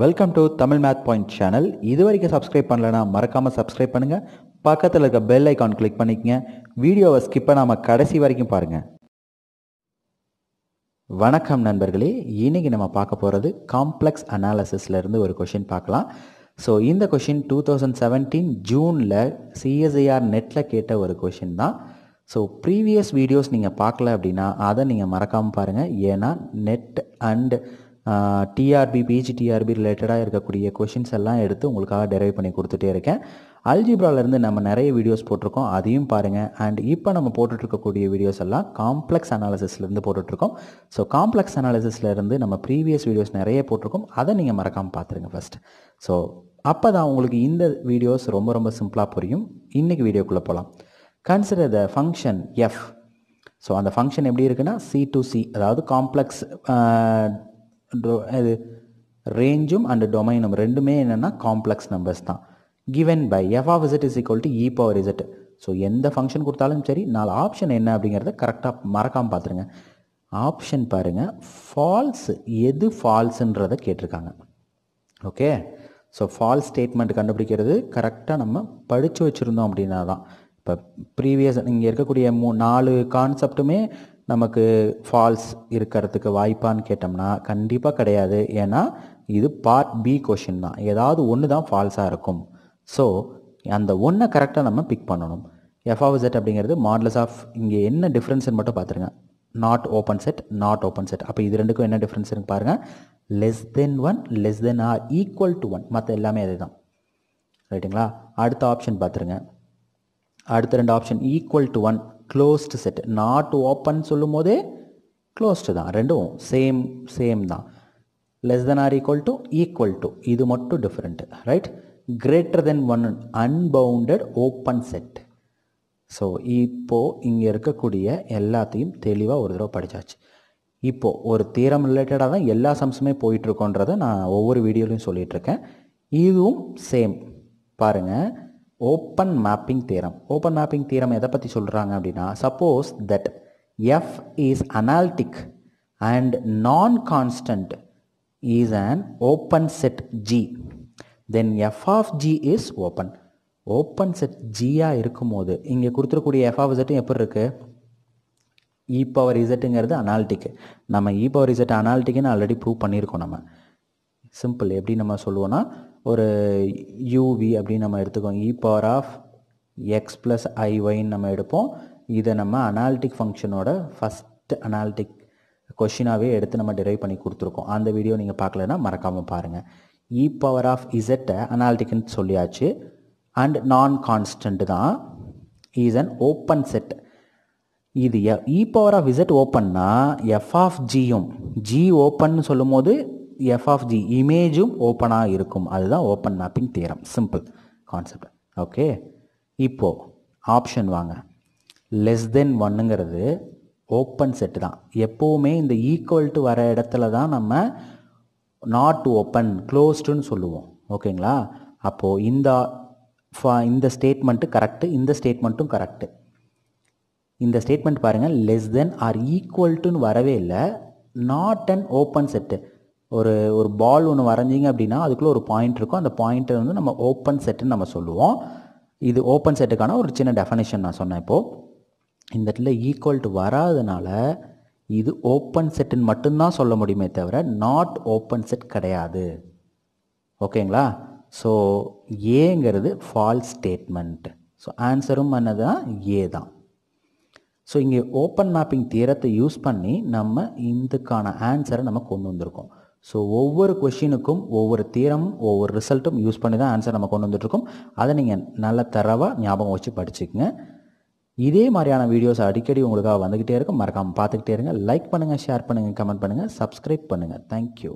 Welcome to Tamil math point channel. இது வரைக்கும் subscribe பண்ணலனா மறக்காமல் சப்ஸ்கிரைப் பண்ணுங்கள். பக்கத்தில் இருக்க பெல் ஐக்கான் கிளிக் பண்ணிக்கங்க. வீடியோவை ஸ்கிப் பண்ணாமல் கடைசி வரைக்கும் பாருங்கள். வணக்கம் நண்பர்களே, இன்றைக்கி நம்ம பார்க்க போகிறது காம்ப்ளெக்ஸ் அனாலிசிஸ்லேருந்து ஒரு கொஷின் பார்க்கலாம். ஸோ இந்த கொஷின் 2017 ஜூனில் சிஎஸ்ஐஆர் நெட்டில் கேட்ட ஒரு கொஷின் தான். ஸோ ப்ரீவியஸ் வீடியோஸ் நீங்கள் பார்க்கல அப்படின்னா அதை நீங்கள் மறக்காமல் பாருங்கள். ஏன்னா நெட் அண்ட் டிஆர்பி பிஜிடிஆர்பி ரிலேட்டடாக இருக்கக்கூடிய கொஷின்ஸ் எல்லாம் எடுத்து உங்களுக்காக டெரைவ் பண்ணி கொடுத்துட்டே இருக்கேன். அல்ஜிப்ராலேருந்து நம்ம நிறைய வீடியோஸ் போட்டிருக்கோம், அதையும் பாருங்கள். அண்ட் இப்போ நம்ம போட்டுட்ருக்கக்கூடிய வீடியோஸ் எல்லாம் காம்ப்ளெக்ஸ் அனாலிசிஸ்லேருந்து போட்டுட்ருக்கோம். ஸோ காம்ப்ளெக்ஸ் அனாலிசிஸ்லேருந்து நம்ம ப்ரீவியஸ் வீடியோஸ் நிறைய போட்டிருக்கோம், அதை நீங்கள் மறக்காமல் பார்த்துருங்க ஃபஸ்ட். ஸோ அப்போ தான் உங்களுக்கு இந்த வீடியோஸ் ரொம்ப ரொம்ப சிம்பிளாக புரியும். இன்றைக்கி வீடியோக்குள்ளே போகலாம். Consider the function F. So அந்த ஃபங்க்ஷன் எப்படி இருக்குன்னா C2C, அதாவது காம்ப்ளெக்ஸ் இது ரேஞ்சும் அண்ட் டொமைனும் ரெண்டுமே என்னென்னா காம்ப்ளெக்ஸ் நம்பர்ஸ் தான். Given by F of Z is equal to E power Z. So எந்த ஃபங்க்ஷன் கொடுத்தாலும் சரி, 4 ஆப்ஷன் என்ன அப்படிங்கிறத கரெக்டாக மறக்காமல் பார்த்துருங்க. ஆப்ஷன் பாருங்கள், ஃபால்ஸ் எது ஃபால்ஸுன்றதை கேட்டிருக்காங்க. ஓகே, ஸோ ஃபால்ஸ் ஸ்டேட்மெண்ட் கண்டுபிடிக்கிறது கரெக்டாக நம்ம படித்து வச்சுருந்தோம் அப்படின்னா தான். இப்போ ப்ரீவியஸ் இங்கே இருக்கக்கூடிய 4 கான்செப்ட்டுமே நமக்கு ஃபால்ஸ் இருக்கிறதுக்கு வாய்ப்பான்னு கேட்டோம்னா கண்டிப்பாக கிடையாது. ஏன்னா இது பார்ட் பி கொஷின் தான், ஏதாவது ஒன்று தான் ஃபால்ஸாக இருக்கும். ஸோ அந்த ஒன்றை கரெக்டாக நம்ம பிக் பண்ணணும். எஃப் ஆஃப் இசட் அப்படிங்கிறது மாடலஸ் ஆஃப், இங்கே என்ன டிஃப்ரென்ஸ்னு மட்டும் பார்த்துருங்க. Not open set, not open set. அப்போ இது ரெண்டுக்கும் என்ன டிஃப்ரென்ஸ் இருக்கு பாருங்கள். Less than 1, less than or equal to 1, மற்ற எல்லாமே அதே தான். ரைட்டுங்களா? அடுத்த ஆப்ஷன் பார்த்துருங்க. அடுத்த 2 option equal to 1, closed set. Not open சொல்லும் போதே க்ளோஸ்டு தான், ரெண்டும் சேம் தான். Less than or equal to இது மட்டும் different. Right? Greater than 1, unbounded open set. So இப்போது இங்கே இருக்கக்கூடிய எல்லாத்தையும் தெளிவாக ஒரு தடவை படித்தாச்சு. இப்போது ஒரு தியரம் ரிலேட்டடாக தான் எல்லா சம்ஸுமே போயிட்டுருக்கோன்றதை நான் ஒவ்வொரு வீடியோலையும் சொல்லிகிட்ருக்கேன். இதுவும் சேம் பாருங்கள். Open mapping theorem. Open mapping theorem எதை பற்றி சொல்கிறாங்க அப்படின்னா, suppose that F is analytic and non constant is an open set G, then F of G is open. Open set ஜியாக இருக்கும்போது இங்கே கொடுத்துருக்கூடிய எஃப் ஆஃப் இசட்டும் எப்படி இருக்குது? இ பவர் இசட்டுங்கிறது அனாலிட்டிக்கு. நம்ம இ பவர் இசட் அனாலிட்டிக்குன்னு ஆல்ரெடி ப்ரூவ் பண்ணியிருக்கோம். நம்ம சிம்பிள் எப்படி நம்ம சொல்லுவோன்னா, ஒரு யூவி அப்படின்னு நம்ம எடுத்துக்கோம். இ பவர் ஆஃப் எக்ஸ் ப்ளஸ் ஐஒய்ன்னு நம்ம எடுப்போம். இதை நம்ம அனாலிட்டிக் ஃபங்க்ஷனோட ஃபஸ்ட் அனாலிட்டிக் கொஷினாகவே எடுத்து நம்ம டிரைவ் பண்ணி கொடுத்துருக்கோம். அந்த வீடியோ நீங்கள் பார்க்கலன்னா மறக்காமல் பாருங்கள். இ பவர் ஆஃப் இசட்டை அனாலிட்டிக்னு சொல்லியாச்சு. அண்ட் நான் கான்ஸ்டன்ட் தான், இஸ் அன் ஓப்பன் செட். இது இ பவர் ஆஃப் இசட் ஓப்பன்னா எஃப் ஆஃப் ஜியும், ஜி ஓப்பன் சொல்லும் போது எஃப் ஆஃப் ஜி இமேஜும் ஓப்பனாக இருக்கும். அதுதான் open mapping theorem. Simple concept. Okay, இப்போது ஆப்ஷன் வாங்க. லெஸ் தென் 1ங்கிறது ஓப்பன் செட்டு தான். எப்போவுமே இந்த ஈக்குவல் டு வர இடத்துல தான் நம்ம நாட் ஓப்பன் க்ளோஸ்டுன்னு சொல்லுவோம். ஓகேங்களா? அப்போது இந்த ஸ்டேட்மெண்ட்டு கரெக்டு, இந்த ஸ்டேட்மெண்ட்டும் கரெக்டு. இந்த ஸ்டேட்மெண்ட் பாருங்கள், லெஸ் தென் ஆர் ஈக்குவல் டுன்னு வரவே இல்லை. Not and open set. ஒரு பால் ஒன்று வரைஞ்சிங்க அப்படின்னா அதுக்குள்ளே ஒரு பாயிண்ட் இருக்கும். அந்த பாயிண்ட்டை வந்து நம்ம ஓப்பன் செட்டுன்னு நம்ம சொல்லுவோம். இது ஓப்பன் செட்டுக்கான ஒரு சின்ன டெஃபனிஷன் நான் சொன்னேன். இப்போது இந்த இடத்துல ஈக்குவல் டு வராதனால இது ஓப்பன் செட்டுன்னு மட்டும்தான் சொல்ல முடியுமே தவிர நாட் ஓப்பன் செட் கிடையாது. ஓகேங்களா? ஸோ ஏங்கிறது ஃபால்ஸ் ஸ்டேட்மெண்ட். ஸோ ஆன்சரும் என்னதான் ஏ தான். ஸோ இங்கே ஓப்பன் மேப்பிங் தியரத்தை யூஸ் பண்ணி நம்ம இதுக்கான ஆன்சரை நம்ம கொண்டு வந்திருக்கோம். ஸோ ஒவ்வொரு கொஷினுக்கும் ஒவ்வொரு தியரமும் ஒவ்வொரு ரிசல்ட்டும் யூஸ் பண்ணி தான் ஆன்சர் நம்ம கொண்டு வந்துட்டுருக்கோம். அதை நீங்கள் நல்ல தரவாக ஞாபகம் வச்சு படிச்சுக்கங்க. இதே மாதிரியான வீடியோஸ் அடிக்கடி உங்களுக்காக வந்துக்கிட்டே இருக்கும். மறக்காமல் பார்த்துக்கிட்டே இருங்க. லைக் பண்ணுங்கள், ஷேர் பண்ணுங்கள், கமெண்ட் பண்ணுங்கள், சப்ஸ்கிரைப் பண்ணுங்கள். தேங்க்யூ.